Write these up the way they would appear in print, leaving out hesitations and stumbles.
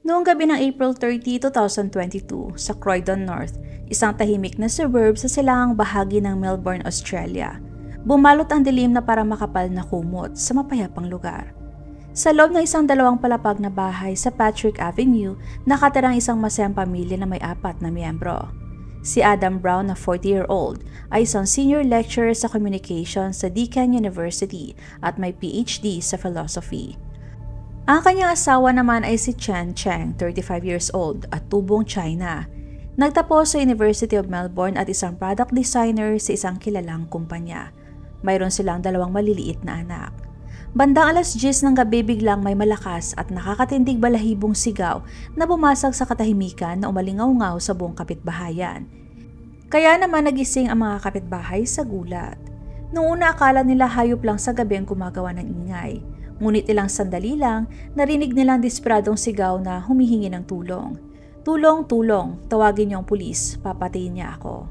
Noong gabi ng April 30, 2022 sa Croydon North, isang tahimik na suburb sa silangang bahagi ng Melbourne, Australia, bumalot ang dilim na parang makapal na kumot sa mapayapang lugar. Sa loob ng isang dalawang palapag na bahay sa Patrick Avenue, nakatira ang isang masayang pamilya na may 4 na miyembro. Si Adam Brown na 40-year-old ay isang senior lecturer sa communication sa Deakin University at may PhD sa philosophy. Ang kanyang asawa naman ay si Chen Cheng, 35 years old at tubong China. Nagtapos sa University of Melbourne at isang product designer sa isang kilalang kumpanya. Mayroon silang 2 maliliit na anak. Bandang alas 10 ng gabi biglang may malakas at nakakatindig balahibong sigaw na bumasag sa katahimikan na umalingaw-ngaw sa buong kapitbahayan. Kaya naman nagising ang mga kapitbahay sa gulat. Noong una akala nila hayop lang sa gabi ang gumagawa ng ingay. Ngunit ilang sandali lang, narinig nilang desperadong sigaw na humihingi ng tulong. Tulong, tulong, tawagin niyo ang pulis, papatayin niya ako.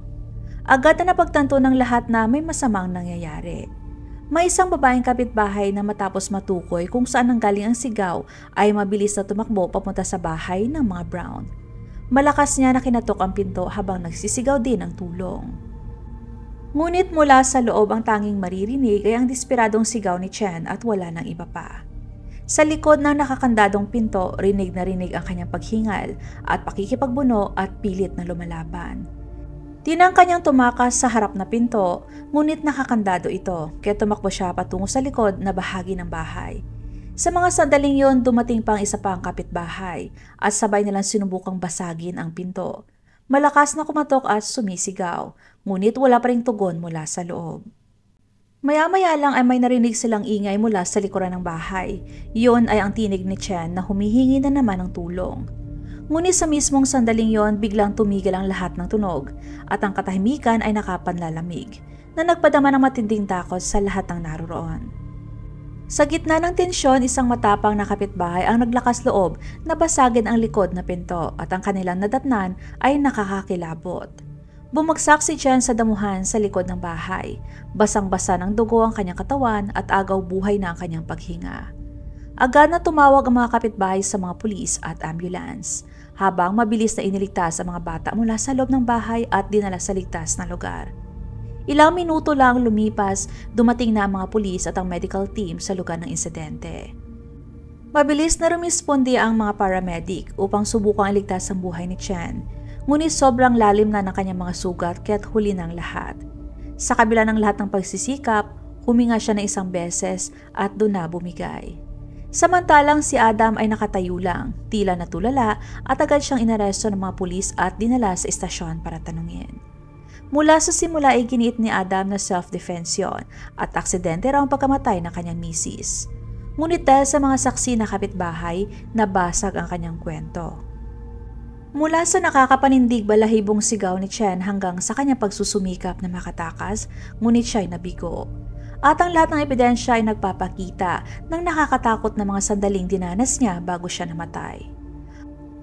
Agad na napagtanto ng lahat na may masamang nangyayari. May isang babaeng kapitbahay na matapos matukoy kung saan nanggaling ang sigaw ay mabilis na tumakbo papunta sa bahay ng mga Brown. Malakas niya na kinatok ang pinto habang nagsisigaw din ng tulong. Ngunit mula sa loob ang tanging maririnig ay ang desperadong sigaw ni Chen at wala nang iba pa. Sa likod ng nakakandadong pinto, rinig na rinig ang kanyang paghingal at pakikipagbuno at pilit na lumalaban. Tinangka niyang tumakas sa harap na pinto, ngunit nakakandado ito, kaya tumakbo siya patungo sa likod na bahagi ng bahay. Sa mga sandaling yon, dumating pang isa pang kapitbahay at sabay nilang sinubukang basagin ang pinto. Malakas na kumatok at sumisigaw, ngunit wala pa ring tugon mula sa loob. Maya-maya lang ay may narinig silang ingay mula sa likuran ng bahay. Iyon ay ang tinig ni Chen na humihingi na naman ng tulong. Ngunit sa mismong sandaling yon, biglang tumigil ang lahat ng tunog at ang katahimikan ay nakapanlalamig na nagpadama ng matinding takot sa lahat ng naroroon. Sa gitna ng tensyon, isang matapang na kapitbahay ang naglakas loob na basagin ang likod na pinto at ang kanilang nadatnan ay nakakakilabot. Bumagsak si Chen sa damuhan sa likod ng bahay. Basang-basa ng dugo ang kanyang katawan at agaw buhay na ang kanyang paghinga. Agad na tumawag ang mga kapitbahay sa mga pulis at ambulance, habang mabilis na iniligtas ang mga bata mula sa loob ng bahay at dinala sa ligtas na lugar. Ilang minuto lang lumipas, dumating na ang mga pulis at ang medical team sa lugar ng insidente. Mabilis na rumisponde ang mga paramedic upang subukang iligtas ang buhay ni Chen, ngunit sobrang lalim na ng kanyang mga sugat kaya't huli ng lahat. Sa kabila ng lahat ng pagsisikap, huminga siya na isang beses at doon na bumigay. Samantalang si Adam ay nakatayo lang, tila natulala at agad siyang inaresto ng mga pulis at dinala sa istasyon para tanungin. Mula sa simula ay giniit ni Adam na self-defense yon at aksidente raw ang pagkamatay ng kanyang misis. Ngunit dahil sa mga saksi na kapitbahay, nabasag ang kanyang kwento. Mula sa nakakapanindig balahibong sigaw ni Chen hanggang sa kanyang pagsusumikap na makatakas, ngunit siya'y nabigo. At ang lahat ng ebidensya ay nagpapakita ng nakakatakot na mga sandaling dinanas niya bago siya namatay.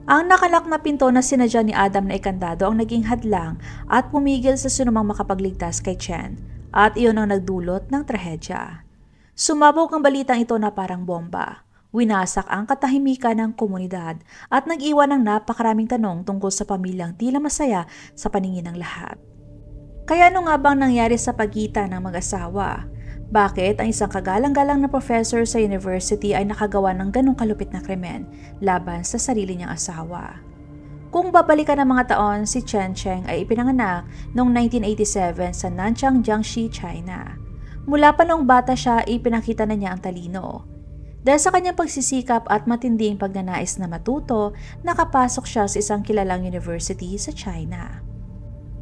Ang nakalak na pinto na sinadya ni Adam na ikandado ang naging hadlang at pumigil sa sinumang makapagligtas kay Chen at iyon ang nagdulot ng trahedya. Sumabog ang balitang ito na parang bomba. Winasak ang katahimikan ng komunidad at nag-iwan ng napakaraming tanong tungkol sa pamilyang tila masaya sa paningin ng lahat. Kaya ano nga bang nangyari sa pagitan ng mag-asawa? Bakit ang isang kagalang-galang na professor sa university ay nakagawa ng ganong kalupit na krimen laban sa sarili niyang asawa? Kung babalikan ng mga taon, si Chen Cheng ay ipinanganak noong 1987 sa Nanchang, Jiangxi, China. Mula pa noong bata siya, ipinakita na niya ang talino. Dahil sa kanyang pagsisikap at matinding pagnanais na matuto, nakapasok siya sa isang kilalang university sa China.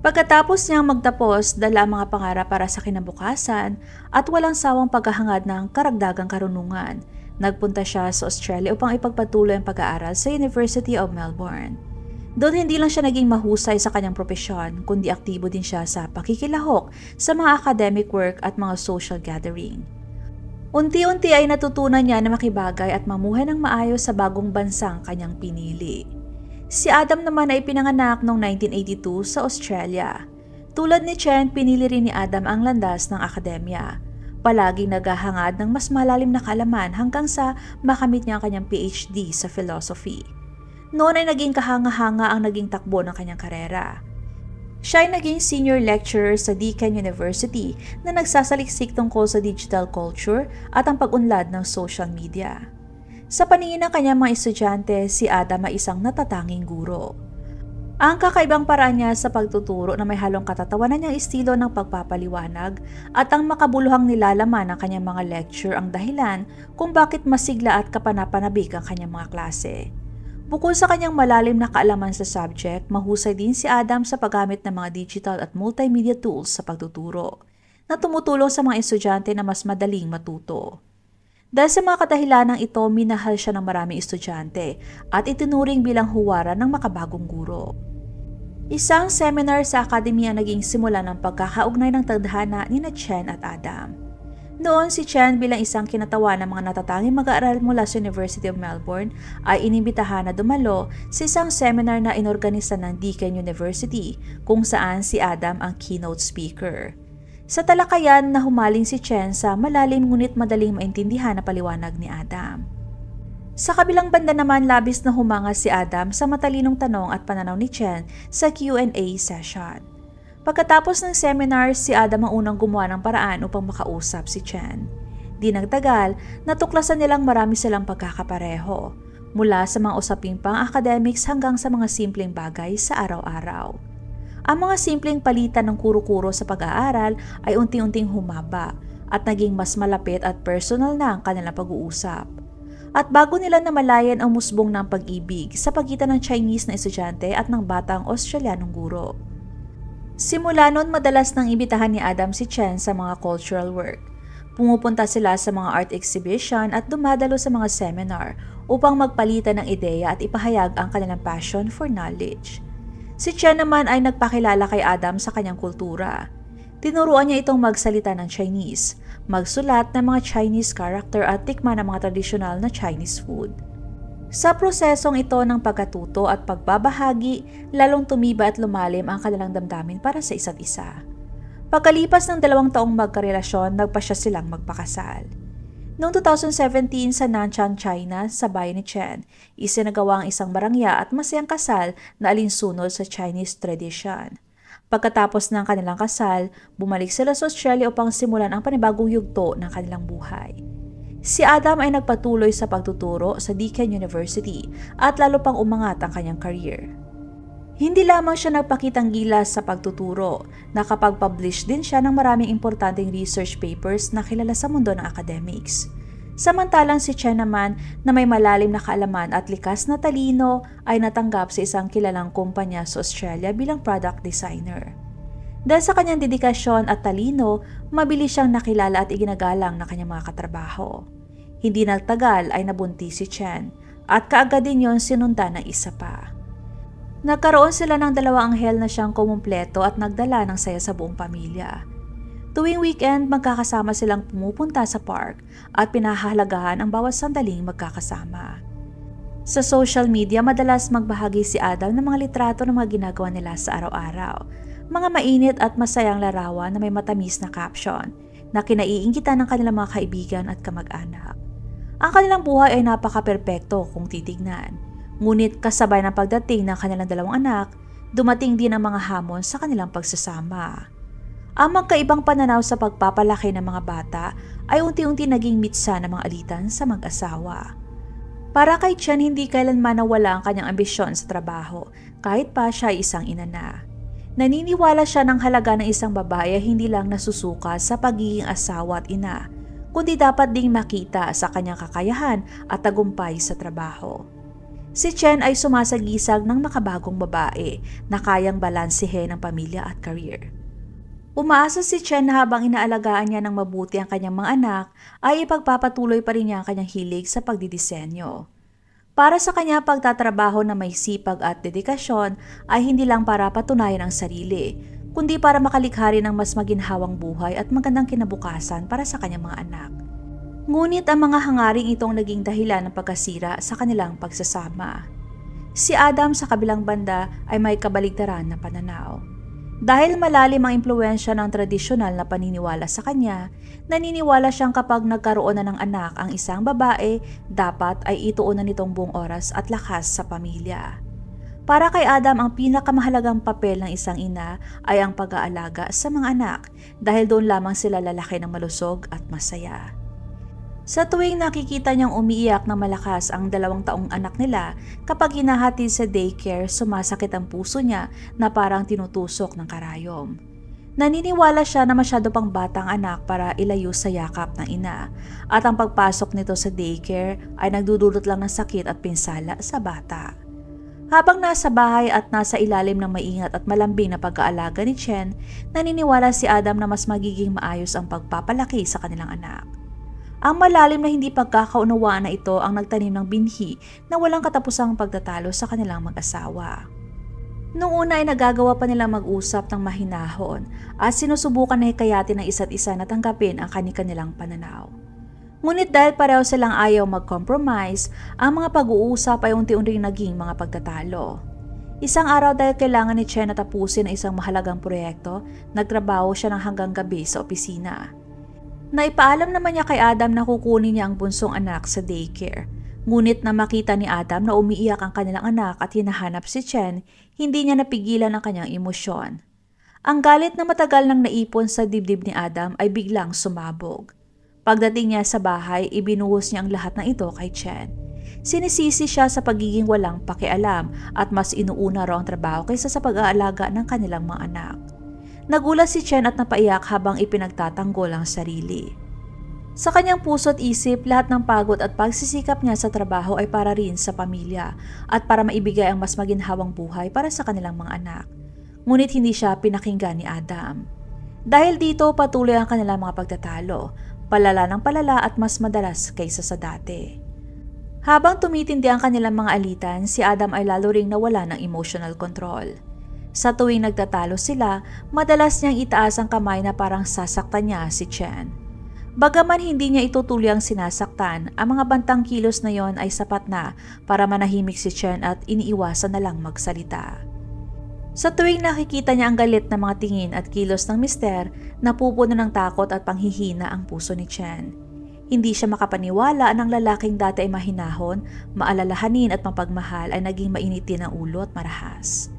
Pagkatapos niyang magtapos, dala ang mga pangarap para sa kinabukasan at walang sawang paghahangad ng karagdagang karunungan. Nagpunta siya sa Australia upang ipagpatuloy ang pag-aaral sa University of Melbourne. Doon hindi lang siya naging mahusay sa kanyang propesyon, kundi aktibo din siya sa pakikilahok sa mga academic work at mga social gathering. Unti-unti ay natutunan niya na makibagay at mamuhay ng maayos sa bagong bansang kanyang pinili. Si Adam naman ay pinanganak noong 1982 sa Australia. Tulad ni Chen, pinili rin ni Adam ang landas ng akademya. Palaging naghahangad ng mas malalim na kaalaman hanggang sa makamit niya ang kanyang PhD sa philosophy. Noon ay naging kahanga-hanga ang naging takbo ng kanyang karera. Siya ay naging senior lecturer sa Deakin University na nagsasaliksik tungkol sa digital culture at ang pag-unlad ng social media. Sa paningin ng kanyang mga estudyante, si Adam ay isang natatanging guro. Ang kakaibang paraan niya sa pagtuturo na may halong katatawanan niyang estilo ng pagpapaliwanag at ang makabuluhang nilalaman ng kanyang mga lecture ang dahilan kung bakit masigla at kapanapanabik ang kanyang mga klase. Bukod sa kanyang malalim na kaalaman sa subject, mahusay din si Adam sa paggamit ng mga digital at multimedia tools sa pagtuturo, na tumutulong sa mga estudyante na mas madaling matuto. Dahil sa mga kadahilanang ito, minahal siya ng maraming estudyante at itinuring bilang huwaran ng makabagong guro. Isang seminar sa akademya naging simula ng pagkakaugnay ng tadhana ni Chen at Adam. Noon si Chen bilang isang kinatawan ng mga natatanging mag-aaral mula sa University of Melbourne ay inimbitahan na dumalo sa isang seminar na inorganisa ng Deakin University kung saan si Adam ang keynote speaker. Sa talakayan na humaling si Chen sa malalim ngunit madaling maintindihan na paliwanag ni Adam. Sa kabilang banda naman labis na humanga si Adam sa matalinong tanong at pananaw ni Chen sa Q&A session. Pagkatapos ng seminar, si Adam ang unang gumawa ng paraan upang makausap si Chen. Di nagtagal, natuklasan nilang marami silang pagkakapareho, mula sa mga usaping pang-academics hanggang sa mga simpleng bagay sa araw-araw. Ang mga simpleng palitan ng kuro-kuro sa pag-aaral ay unti-unting humaba at naging mas malapit at personal na ang kanilang pag-uusap. At bago nila namalayan ang musbong ng pag-ibig sa pagitan ng Chinese na estudyante at ng batang Australianong guro. Simula noon, madalas nang imbitahan ni Adam si Chen sa mga cultural work. Pumupunta sila sa mga art exhibition at dumadalo sa mga seminar upang magpalitan ng ideya at ipahayag ang kanilang passion for knowledge. Si Chen naman ay nagpakilala kay Adam sa kanyang kultura. Tinuruan niya itong magsalita ng Chinese, magsulat ng mga Chinese character at tikman ng mga tradisyonal na Chinese food. Sa prosesong ito ng pagkatuto at pagbabahagi, lalong tumiba at lumalim ang kanilang damdamin para sa isa't isa. Pagkalipas ng 2 taong magkarelasyon, nagpasya silang magpakasal. Noong 2017 sa Nanchang, China, sa bayan ni Chen, isinagawa ang isang marangya at masayang kasal na alinsunod sa Chinese tradition. Pagkatapos ng kanilang kasal, bumalik sila sa Australia upang simulan ang panibagong yugto ng kanilang buhay. Si Adam ay nagpatuloy sa pagtuturo sa Deakin University at lalo pang umangat ang kanyang career. Hindi lamang siya nagpakitang gilas sa pagtuturo, nakapag-publish din siya ng maraming importanteng research papers na kilala sa mundo ng academics. Samantalang si Chen naman na may malalim na kaalaman at likas na talino ay natanggap sa isang kilalang kumpanya sa Australia bilang product designer. Dahil sa kanyang dedikasyon at talino, mabilis siyang nakilala at iginagalang ng kanyang mga katrabaho. Hindi nagtagal ay nabuntis si Chen at kaagad din yon sinundan ng isa pa. Nagkaroon sila ng 2 anghel na siyang kumumpleto at nagdala ng saya sa buong pamilya. Tuwing weekend, magkakasama silang pumupunta sa park at pinahahalagahan ang bawat sandaling magkakasama. Sa social media, madalas magbahagi si Adam ng mga litrato ng mga ginagawa nila sa araw-araw. Mga mainit at masayang larawan na may matamis na caption na kinaiinggitan ng kanilang mga kaibigan at kamag-anak. Ang kanilang buhay ay napaka-perpekto kung titignan. Ngunit kasabay ng pagdating ng kanilang 2 anak, dumating din ang mga hamon sa kanilang pagsasama. Ang magkaibang pananaw sa pagpapalaki ng mga bata ay unti-unti naging mitsa ng mga alitan sa mag-asawa. Para kay Chen, hindi kailanman nawala ang kanyang ambisyon sa trabaho kahit pa siya ay isang ina na. Naniniwala siya ng halaga ng isang babae hindi lang nasusuka sa pagiging asawa at ina, kundi dapat ding makita sa kanyang kakayahan at tagumpay sa trabaho. Si Chen ay sumasagisag ng makabagong babae na kayang balansehin ang pamilya at career. Umaasa si Chen na habang inaalagaan niya ng mabuti ang kanyang mga anak, ay ipagpapatuloy pa rin niya ang kanyang hilig sa pagdidisenyo. Para sa kanya, pagtatrabaho na may sipag at dedikasyon ay hindi lang para patunayan ang sarili, kundi para makalikha rin ng mas maginhawang buhay at magandang kinabukasan para sa kanyang mga anak. Ngunit ang mga hangaring itong naging dahilan ng pagkasira sa kanilang pagsasama. Si Adam sa kabilang banda ay may kabaligtaran na pananaw. Dahil malalim ang impluwensya ng tradisyonal na paniniwala sa kanya, naniniwala siyang kapag nagkaroon na ng anak ang isang babae, dapat ay ituunan nitong buong oras at lakas sa pamilya. Para kay Adam, ang pinakamahalagang papel ng isang ina ay ang pag-aalaga sa mga anak dahil doon lamang sila lalaki ng malusog at masaya. Sa tuwing nakikita niyang umiiyak ng malakas ang 2 taong anak nila, kapag hinahatid sa daycare, sumasakit ang puso niya na parang tinutusok ng karayom. Naniniwala siya na masyado pang batang anak para ilayo sa yakap ng ina at ang pagpasok nito sa daycare ay nagdudulot lang ng sakit at pinsala sa bata. Habang nasa bahay at nasa ilalim ng maingat at malambing na pag-aalaga ni Chen, naniniwala si Adam na mas magiging maayos ang pagpapalaki sa kanilang anak. Ang malalim na hindi pagkakaunawaan na ito ang nagtanim ng binhi na walang katapusang pagtatalo sa kanilang mag-asawa. Noong una ay nagagawa pa nilang mag-usap ng mahinahon at sinusubukan na hikayatin ng isa't isa na tanggapin ang kanilang pananaw. Ngunit dahil pareho silang ayaw mag-compromise, ang mga pag-uusap ay unti-unting naging mga pagtatalo. Isang araw dahil kailangan ni Chen na tapusin ang isang mahalagang proyekto, nagtrabaho siya ng hanggang gabi sa opisina. Naipaalam naman niya kay Adam na kukunin niya ang bunsong anak sa daycare. Ngunit na makita ni Adam na umiiyak ang kanilang anak at hinahanap si Chen, hindi niya napigilan ang kanyang emosyon. Ang galit na matagal nang naipon sa dibdib ni Adam ay biglang sumabog. Pagdating niya sa bahay, ibinuhos niya ang lahat ng ito kay Chen. Sinisisi siya sa pagiging walang pakialam at mas inuuna raw ang trabaho kaysa sa pag-aalaga ng kanilang mga anak. Nagulat si Chen at napaiyak habang ipinagtatanggol ang sarili. Sa kanyang puso't isip, lahat ng pagod at pagsisikap niya sa trabaho ay para rin sa pamilya at para maibigay ang mas maginhawang buhay para sa kanilang mga anak. Ngunit hindi siya pinakinggan ni Adam. Dahil dito, patuloy ang kanilang mga pagtatalo, palala ng palala at mas madalas kaysa sa dati. Habang tumitindi ang kanilang mga alitan, si Adam ay lalo ring nawala ng emotional control. Sa tuwing nagtatalo sila, madalas niyang itaas ang kamay na parang sasaktan niya si Chen. Bagaman hindi niya ito tuloy ang sinasaktan, ang mga bantang kilos na yon ay sapat na para manahimik si Chen at iniiwasan na lang magsalita. Sa tuwing nakikita niya ang galit na mga tingin at kilos ng mister, napupuno ng takot at panghihina ang puso ni Chen. Hindi siya makapaniwala ng lalaking dati ay mahinahon, maalalahanin at mapagmahal ay naging mainitin ang ulo at marahas.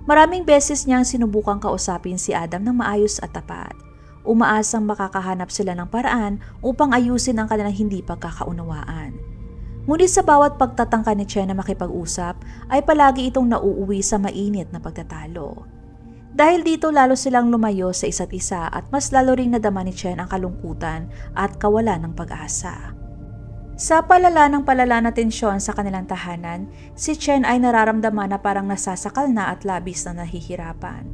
Maraming beses niyang sinubukang kausapin si Adam ng maayos at tapat. Umaasang makakahanap sila ng paraan upang ayusin ang kanilang hindi pagkakaunawaan. Ngunit sa bawat pagtatangka ni Chen na makipag-usap, ay palagi itong nauuwi sa mainit na pagtatalo. Dahil dito lalo silang lumayo sa isa't isa at mas lalo ring nadama ni Chen ang kalungkutan at kawalan ng pag-asa. Sa palala na tensyon sa kanilang tahanan, si Chen ay nararamdaman na parang nasasakal na at labis na nahihirapan.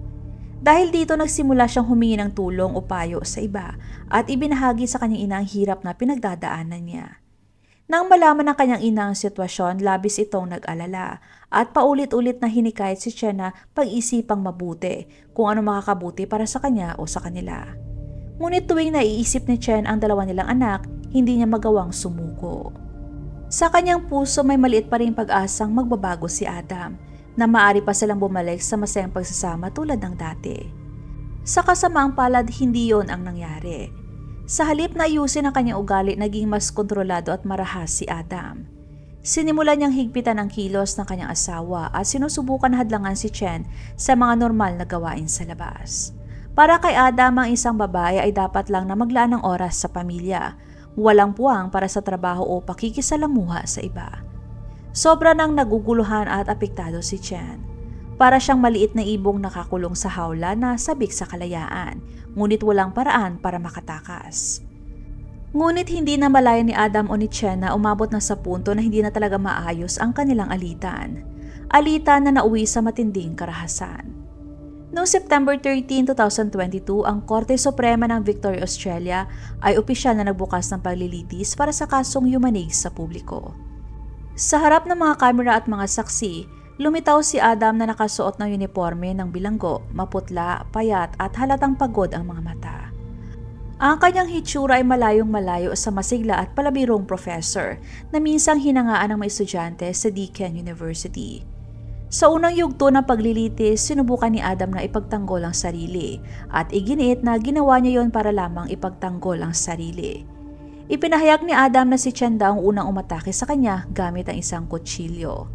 Dahil dito nagsimula siyang humingi ng tulong o payo sa iba at ibinahagi sa kanyang ina ang hirap na pinagdadaanan niya. Nang malaman ng kanyang ina ang sitwasyon, labis itong nag-alala at paulit-ulit na hinikayat si Chen na pag-isipang mabuti kung ano makakabuti para sa kanya o sa kanila. Ngunit tuwing naiisip ni Chen ang 2 nilang anak, hindi niya magawang sumuko. Sa kanyang puso may maliit pa rin pag-asang magbabago si Adam, na maaari pa silang bumalik sa masayang pagsasama tulad ng dati. Sa kasamaang palad, hindi yon ang nangyari. Sa halip na ayusin ang kanyang ugali, naging mas kontrolado at marahas si Adam. Sinimulan niyang higpitan ang kilos ng kanyang asawa at sinusubukan hadlangan si Chen sa mga normal na gawain sa labas. Para kay Adam, ang isang babae ay dapat lang na maglaan ng oras sa pamilya, walang puwang para sa trabaho o pakikisalamuha sa iba. Sobra nang naguguluhan at apektado si Chen. Para siyang maliit na ibong nakakulong sa hawla na sabik sa kalayaan, ngunit walang paraan para makatakas. Ngunit hindi na malaya ni Adam o ni Chen na umabot na sa punto na hindi na talaga maayos ang kanilang alitan. Alitan na nauwi sa matinding karahasan. Noong September 13, 2022, ang Korte Suprema ng Victoria, Australia ay opisyal na nagbukas ng paglilitis para sa kasong yumanig sa publiko. Sa harap ng mga kamera at mga saksi, lumitaw si Adam na nakasuot ng uniforme ng bilanggo, maputla, payat at halatang pagod ang mga mata. Ang kanyang hitsura ay malayong-malayo sa masigla at palabirong professor na minsang hinangaan ng mga estudyante sa Deakin University. Sa unang yugto ng paglilitis, sinubukan ni Adam na ipagtanggol ang sarili at iginiit na ginawa niya yon para lamang ipagtanggol ang sarili. Ipinahayag ni Adam na si Chen daw ang unang umatake sa kanya gamit ang isang kutsilyo.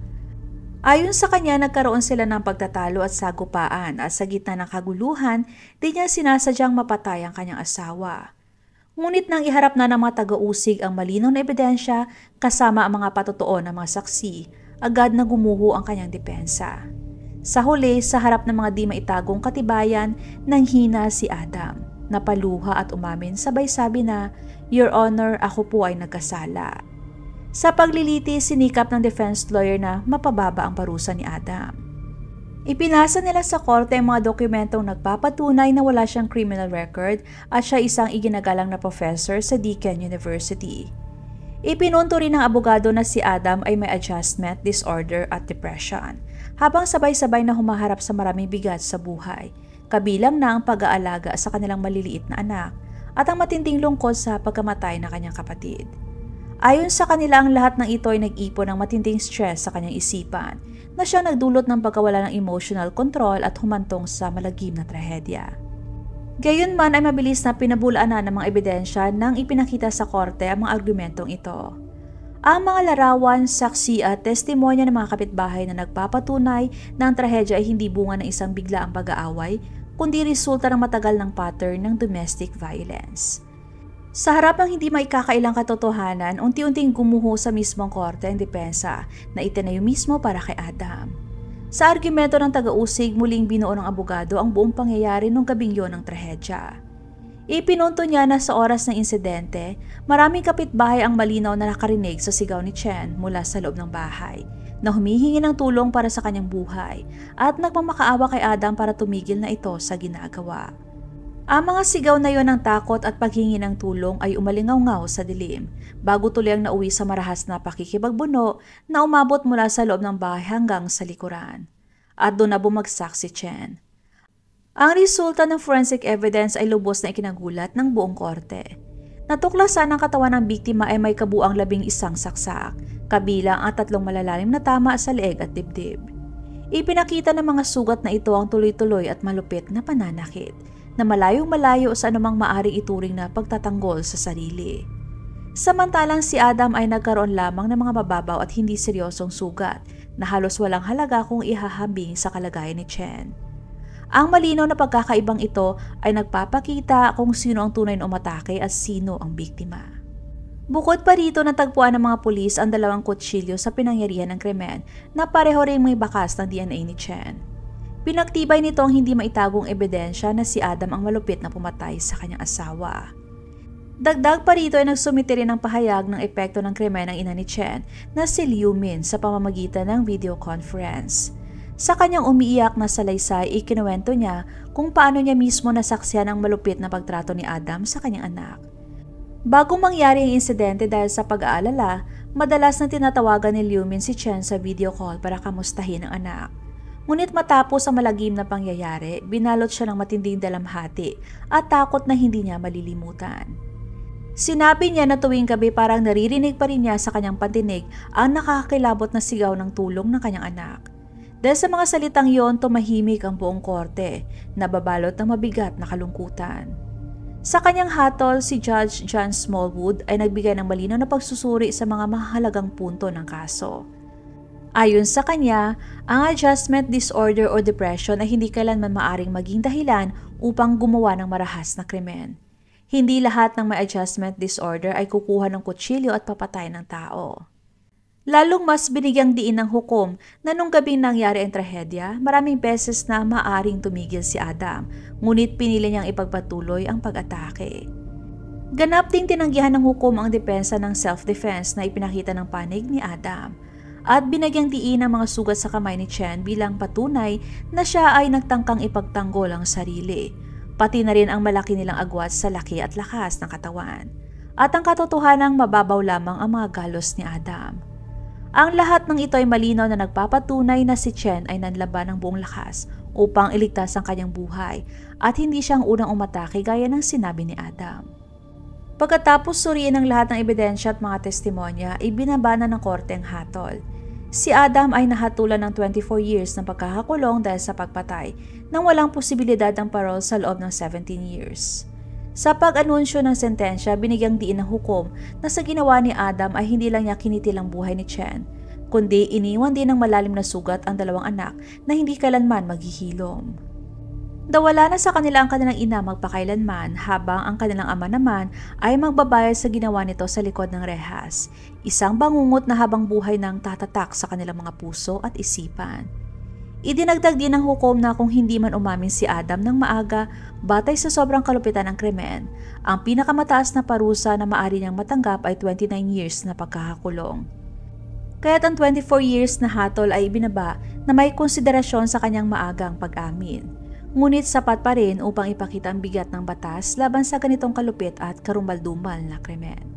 Ayon sa kanya, nagkaroon sila ng pagtatalo at sagupaan at sa gitna ng kaguluhan, di niya sinasadyang mapatay ang kanyang asawa. Ngunit nang iharap na ng mga taga-usig ang malinaw na ebidensya kasama ang mga patotoo ng mga saksi, agad na gumuho ang kanyang depensa. Sa huli, sa harap ng mga di maitagong katibayan, nanghina si Adam. Napaluha at umamin sabay sabi na, "Your Honor, ako po ay nagkasala." Sa paglilitis, sinikap ng defense lawyer na mapababa ang parusa ni Adam. Ipinasa nila sa korte ang mga dokumentong nagpapatunay na wala siyang criminal record at siya isang iginagalang na professor sa Deakin University. Ipinunto rin ng abogado na si Adam ay may adjustment disorder at depression, habang sabay-sabay na humaharap sa maraming bigat sa buhay, kabilang na ang pag-aalaga sa kanilang maliliit na anak at ang matinding lungkot sa pagkamatay ng kanyang kapatid. Ayon sa kanila, ang lahat ng ito ay nag-ipon ng matinding stress sa kanyang isipan na siya nagdulot ng pagkawala ng emotional control at humantong sa malagim na trahedya. Gayunman ay mabilis na pinabulaan na ng mga ebidensya nang ipinakita sa korte ang mga argumentong ito. Ang mga larawan, saksi at testimonya ng mga kapitbahay na nagpapatunay na ang trahedya ay hindi bunga ng isang biglaang pag-aaway, kundi resulta ng matagal ng pattern ng domestic violence. Sa harap ng hindi maikakailang katotohanan, unti-unting gumuho sa mismong korte ang depensa na itinayo mismo para kay Adam. Sa argumento ng taga-usig, muling binuo ng abogado ang buong pangyayari nung gabing yon ng trahedya. Ipinunto niya na sa oras ng insidente, maraming kapitbahay ang malinaw na nakarinig sa sigaw ni Chen mula sa loob ng bahay, na humihingi ng tulong para sa kanyang buhay at nagmamakaawa kay Adam para tumigil na ito sa ginagawa. Ang mga sigaw na yon ng takot at paghingi ng tulong ay umalingaw-ngaw sa dilim bago tuluyang nauwi sa marahas na pakikibagbuno na umabot mula sa loob ng bahay hanggang sa likuran. At doon na bumagsak si Chen. Ang resulta ng forensic evidence ay lubos na ikinagulat ng buong korte. Natuklasan ang katawan ng biktima ay may kabuang 11 saksak, kabilang ang 3 malalalim na tama sa leeg at dibdib. Ipinakita ng mga sugat na ito ang tuloy-tuloy at malupit na pananakit na malayong-malayo sa anumang maaring ituring na pagtatanggol sa sarili. Samantalang si Adam ay nagkaroon lamang ng mga mababaw at hindi seryosong sugat na halos walang halaga kung ihahambing sa kalagayan ni Chen. Ang malinaw na pagkakaibang ito ay nagpapakita kung sino ang tunay na umatake at sino ang biktima. Bukod pa rito, natagpuan ng mga pulis ang 2 kutsilyo sa pinangyarihan ng krimen na pareho ring may bakas ng DNA ni Chen. Pinagtibay nito ang hindi maitagong ebidensya na si Adam ang malupit na pumatay sa kanyang asawa. Dagdag pa rito ay nagsumite rin ng pahayag ng epekto ng krimen ng ina ni Chen na si Liu Min sa pamamagitan ng video conference. Sa kanyang umiiyak na salaysay, ikinuwento niya kung paano niya mismo nasaksihan ang malupit na pagtrato ni Adam sa kanyang anak. Bago mangyari ang insidente dahil sa pag-aalala, madalas na tinatawagan ni Liu Min si Chen sa video call para kamustahin ang anak. Ngunit matapos ang malagim na pangyayari, binalot siya ng matinding dalamhati at takot na hindi niya malilimutan. Sinabi niya na tuwing gabi parang naririnig pa rin niya sa kanyang pandinig ang nakakakilabot na sigaw ng tulong ng kanyang anak. Dahil sa mga salitang yon, tumahimik ang buong korte, nababalot ng mabigat na kalungkutan. Sa kanyang hatol, si Judge John Smallwood ay nagbigay ng malinaw na pagsusuri sa mga mahalagang punto ng kaso. Ayon sa kanya, ang adjustment disorder o depression ay hindi kailanman maaring maging dahilan upang gumawa ng marahas na krimen. Hindi lahat ng may adjustment disorder ay kukuha ng kutsilyo at papatay ng tao. Lalong mas binigyang diin ng hukom na nung gabing nangyari ang trahedya, maraming beses na maaring tumigil si Adam, ngunit pinili niyang ipagpatuloy ang pag-atake. Ganap ding tinanggihan ng hukom ang depensa ng self-defense na ipinakita ng panig ni Adam. At binagyang diin ang mga sugat sa kamay ni Chen bilang patunay na siya ay nagtangkang ipagtanggol ang sarili, pati na rin ang malaki nilang agwat sa laki at lakas ng katawan, at ang katotohanang mababaw lamang ang mga galos ni Adam. Ang lahat ng ito ay malinaw na nagpapatunay na si Chen ay nanlaban ng buong lakas upang iligtas ang kanyang buhay at hindi siyang unang umatake gaya ng sinabi ni Adam. Pagkatapos suriin ang lahat ng ebidensya at mga testimonya, ibinabana ng korte ang hatol. Si Adam ay nahatulan ng 24 years na pagkakakulong dahil sa pagpatay nang walang posibilidad ng parole sa loob ng 17 years. Sa pag-anunsyo ng sentensya, binigyang diin ng hukom na sa ginawa ni Adam ay hindi lang niya kinitil ang buhay ni Chen, kundi iniwan din ng malalim na sugat ang dalawang anak na hindi kailanman maghihilom. Nawala na sa kanila ang kanilang ina magpakailanman habang ang kanilang ama naman ay magbabayad sa ginawa nito sa likod ng rehas, isang bangungot na habang buhay nang tatatak sa kanilang mga puso at isipan. Idinagdag din ng hukom na kung hindi man umamin si Adam ng maaga batay sa sobrang kalupitan ng krimen, ang pinakamataas na parusa na maaari niyang matanggap ay 29 years na pagkakakulong. Kaya't ang 24 years na hatol ay ibinaba na may konsiderasyon sa kanyang maagang pag-amin. Ngunit sapat pa rin upang ipakita ang bigat ng batas laban sa ganitong kalupit at karumbal-dumbal na krimen.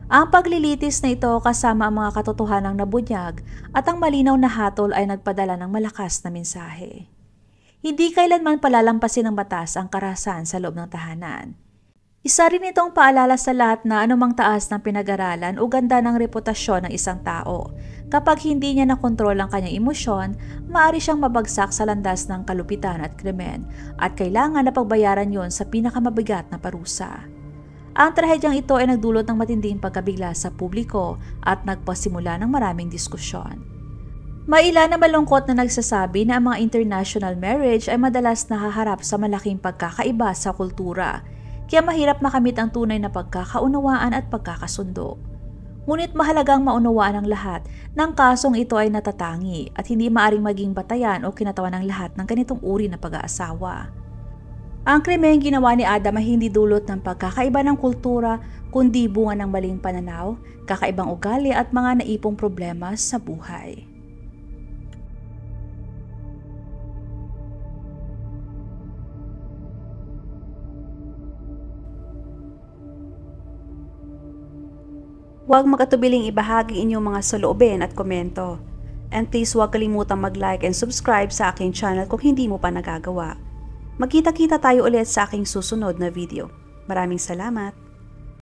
Ang paglilitis na ito kasama ang mga katotohanang nabunyag at ang malinaw na hatol ay nagpadala ng malakas na mensahe. Hindi kailanman palalampasin ng batas ang karahasan sa loob ng tahanan. Isa rin itong paalala sa lahat na anumang taas ng pinag-aralan o ganda ng reputasyon ng isang tao, kapag hindi niya nakontrol ang kanyang emosyon, maaari siyang mabagsak sa landas ng kalupitan at krimen at kailangan na pagbayaran yon sa pinakamabigat na parusa. Ang trahedyang ito ay nagdulot ng matinding pagkabigla sa publiko at nagpasimula ng maraming diskusyon. May ilan na malungkot na nagsasabi na ang mga international marriage ay madalas nahaharap sa malaking pagkakaiba sa kultura, kaya mahirap makamit ang tunay na pagkakaunawaan at pagkakasundo. Ngunit mahalagang maunawaan ng lahat ng kasong ito ay natatangi at hindi maaring maging batayan o kinatawan ng lahat ng ganitong uri na pag-aasawa. Ang krimeng ginawa ni Adam ay hindi dulot ng pagkakaiba ng kultura, kundi bunga ng maling pananaw, kakaibang ugali at mga naipong problema sa buhay. Huwag makatubiling ibahagi inyong mga saloobin at komento. And please huwag kalimutang mag-like and subscribe sa aking channel kung hindi mo pa nagagawa. Magkita-kita tayo ulit sa aking susunod na video. Maraming salamat!